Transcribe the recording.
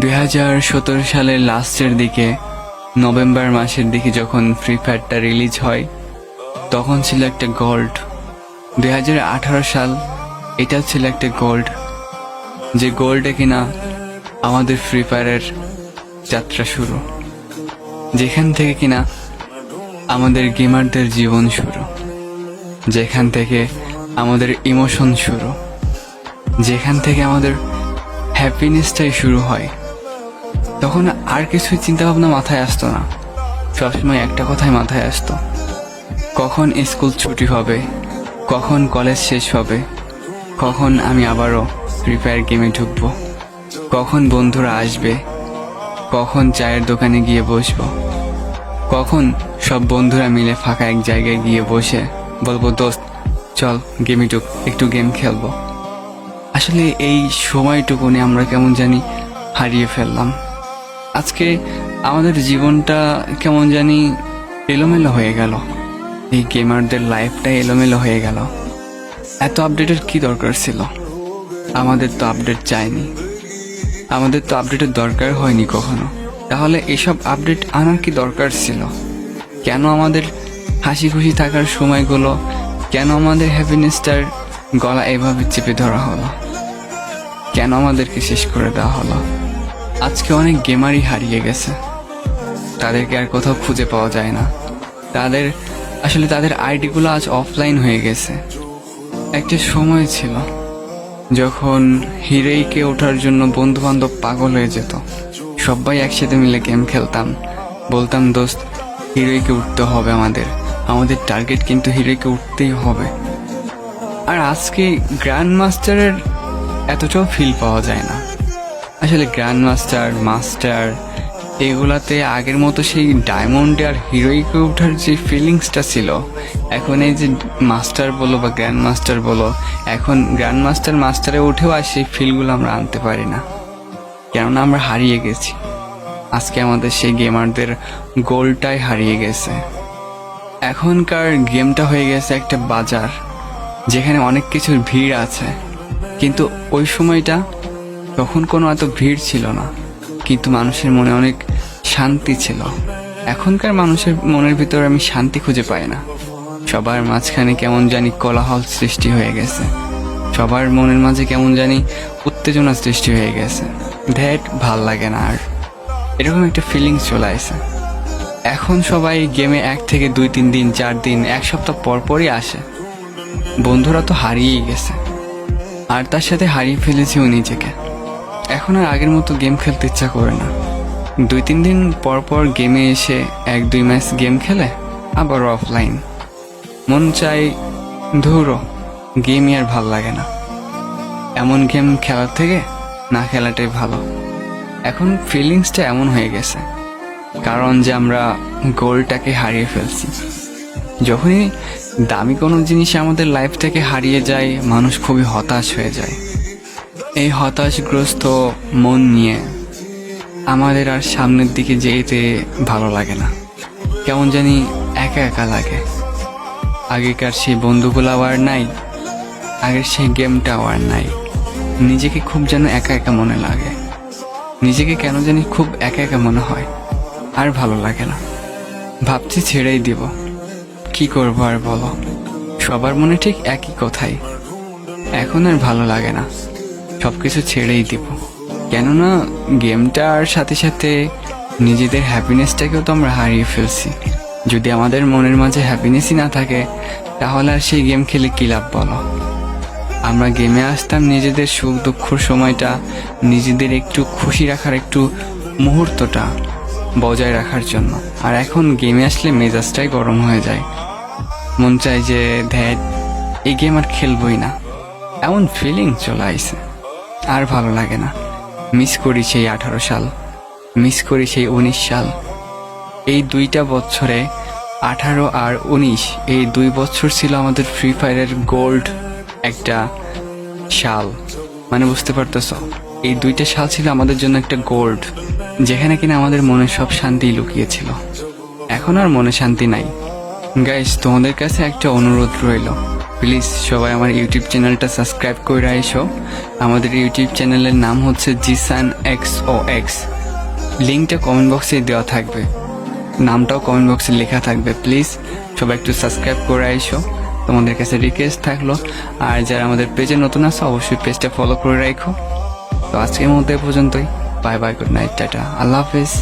2017 সালের লাস্টের দিকে নভেম্বর মাসের দিকে যখন ফ্রি ফায়ারটা রিলিজ হয় তখন ছিল একটা গোল্ড। 2018 সাল এটা ছিল একটা গোল্ড, যে গোল্ডে কিনা আমাদের ফ্রি ফায়ারের যাত্রা শুরু, যেখান থেকে কিনা আমাদের গেমারদের জীবন শুরু, যেখান থেকে আমাদের ইমোশন শুরু, যেখান থেকে আমাদের হ্যাপিনেসটাই শুরু হয়। তখন আর কিছুই চিন্তাভাবনা মাথায় আসতো না, সবসময় একটা কথাই মাথায় আসতো, কখন স্কুল ছুটি হবে, কখন কলেজ শেষ হবে, কখন আমি আবারও ফ্রি ফায়ার গেমে ঢুকবো, কখন বন্ধুরা আসবে, কখন চায়ের দোকানে গিয়ে বসবো, কখন সব বন্ধুরা মিলে ফাঁকা এক জায়গায় গিয়ে বসে বলবো দোস্ত চল গেমে ঢুক, একটু গেম খেলবো। আসলে এই সময়টুকুনি আমরা কেমন জানি হারিয়ে ফেললাম। আজকে আমাদের জীবনটা কেমন জানি এলোমেলো হয়ে গেল, এই গেমারদের লাইফটাই এলোমেলো হয়ে গেল। এত আপডেটের কি দরকার ছিল? আমাদের তো আপডেট চাইনি, আমাদের তো আপডেটের দরকার হয়নি কখনো। তাহলে এসব আপডেট আনার কি দরকার ছিল? কেন আমাদের হাসি খুশি থাকার সময়গুলো, কেন আমাদের হ্যাপিনেসটার গলা এভাবে চেপে ধরা হলো? কেন আমাদেরকে শেষ করে দেওয়া হলো? আজকে অনেক গেমারই হারিয়ে গেছে, তাদেরকে আর কোথাও খুঁজে পাওয়া যায় না। তাদের আইডিগুলো আজ অফলাইন হয়ে গেছে। একটা সময় ছিল যখন হিরোইকে ওঠার জন্য বন্ধু বান্ধব পাগল হয়ে যেত, সবাই একসাথে মিলে গেম খেলতাম, বলতাম দোস্ত হিরোইকে উঠতে হবে, আমাদের টার্গেট কিন্তু হিরোইকে উঠতেই হবে। আর আজকে গ্র্যান্ড মাস্টারের এতটাও ফিল পাওয়া যায় না। আসলে গ্র্যান্ড মাস্টার এগুলাতে আগের মতো সেই ডায়মন্ডে আর হিরোইকে ওঠার যে ফিলিংসটা ছিল, এখন এই যে মাস্টার বলো বা গ্র্যান্ড মাস্টার বলো, এখন গ্র্যান্ড মাস্টারে উঠেও আর সেই ফিলগুলো আমরা আনতে পারি না, কেননা আমরা হারিয়ে গেছি। আজকে আমাদের সেই গেমারদের গোলটাই হারিয়ে গেছে। এখনকার গেমটা হয়ে গেছে একটা বাজার, যেখানে অনেক কিছুর ভিড় আছে, কিন্তু ওই সময়টা তখন কোনো এত ভিড় ছিল না, কিন্তু মানুষের মনে অনেক শান্তি ছিল। এখনকার মানুষের মনের ভিতরে আমি শান্তি খুঁজে পাই না, সবার মাঝখানে কেমন জানি কোলাহল সৃষ্টি হয়ে গেছে, সবার মনের মাঝে কেমন জানি উত্তেজনা সৃষ্টি হয়ে গেছে। ভাল লাগে না আর, এরকম একটা ফিলিংস চলে আসে। এখন সবাই গেমে 1 থেকে 2-3 দিন 4 দিন 1 সপ্তাহ পরই আসে। বন্ধুরা তো হারিয়েই গেছে, আর তার সাথে হারিয়ে ফেলেছিও নিজেকে। এখন আর আগের মতো গেম খেলতে ইচ্ছা করে না। 2-3 দিন পর গেমে এসে 1-2 ম্যাচ গেম খেলে আবার অফলাইন। মন চাই ধুরো, গেমই আর ভাল লাগে না, এমন গেম খেলার থেকে না খেলাটাই ভালো। এখন ফিলিংসটা এমন হয়ে গেছে, কারণ যে আমরা গোলটাকে হারিয়ে ফেলছি। যখনই দামি কোনো জিনিস আমাদের লাইফ থেকে হারিয়ে যায়, মানুষ খুবই হতাশ হয়ে যায়। এই হতাশগ্রস্ত মন নিয়ে আমাদের আর সামনের দিকে যেতে ভালো লাগে না, কেমন জানি একা একা লাগে। আগেকার সেই বন্ধুগুলো আর নাই, আগের সেই গেমটাও আর নাই। নিজেকে খুব যেন একা একা মনে লাগে, নিজেকে কেন জানি খুব একা একা মনে হয়, আর ভালো লাগে না। ভাবছি ছেড়েই দিব, কি করবো আর বলো, সবার মনে ঠিক একই কথাই। এখন আর ভালো লাগে না, সবকিছু ছেড়েই দিব। কেননা গেমটার সাথে সাথে নিজেদের হ্যাপিনেসটাকেও তো আমরা হারিয়ে ফেলছি। যদি আমাদের মনের মাঝে হ্যাপিনেসই না থাকে, তাহলে আর সেই গেম খেলে কী লাভ বলো? আমরা গেমে আসতাম নিজেদের সুখ দুঃখর সময়টা, নিজেদের একটু খুশি রাখার একটু মুহূর্তটা বজায় রাখার জন্য। আর এখন গেমে আসলে মেজাজটাই গরম হয়ে যায়, মন চায় যে এই গেম আর খেলবই না, এমন ফিলিং চলে আসে। আর ভালো লাগে না। মিস করি সেই 18 সাল, মিস করি সেই 19 সাল। এই 2টা বছরে 18 আর 19, এই 2 বছর ছিল আমাদের ফ্রি ফায়ারের গোল্ড একটা সাল। মানে বুঝতে পারতেছ, এই 2টা সাল ছিল আমাদের জন্য একটা গোল্ড, যেখানে কিনা আমাদের মনে সব শান্তি লুকিয়েছিল। এখন আর মনে শান্তি নাই। গাইস, তোমাদের কাছে একটা অনুরোধ রইল, প্লিজ সবাই আমার ইউটিউব চ্যানেলটা সাবস্ক্রাইব করে আইসো। আমাদের ইউটিউব চ্যানেলের নাম হচ্ছে জিসান XOX। লিঙ্কটা কমেন্ট বক্সে দেওয়া থাকবে, নামটাও কমেন্ট বক্সে লেখা থাকবে। প্লিজ সবাই একটু সাবস্ক্রাইব করে আইসো, তোমাদের কাছে রিকোয়েস্ট থাকলো। আর যারা আমাদের পেজে নতুন আছে অবশ্যই পেজটা ফলো করে রাখো। তো আজকের মধ্যে পর্যন্তই। Bye bye, good night, tata, আল্লাহ হাফেজ।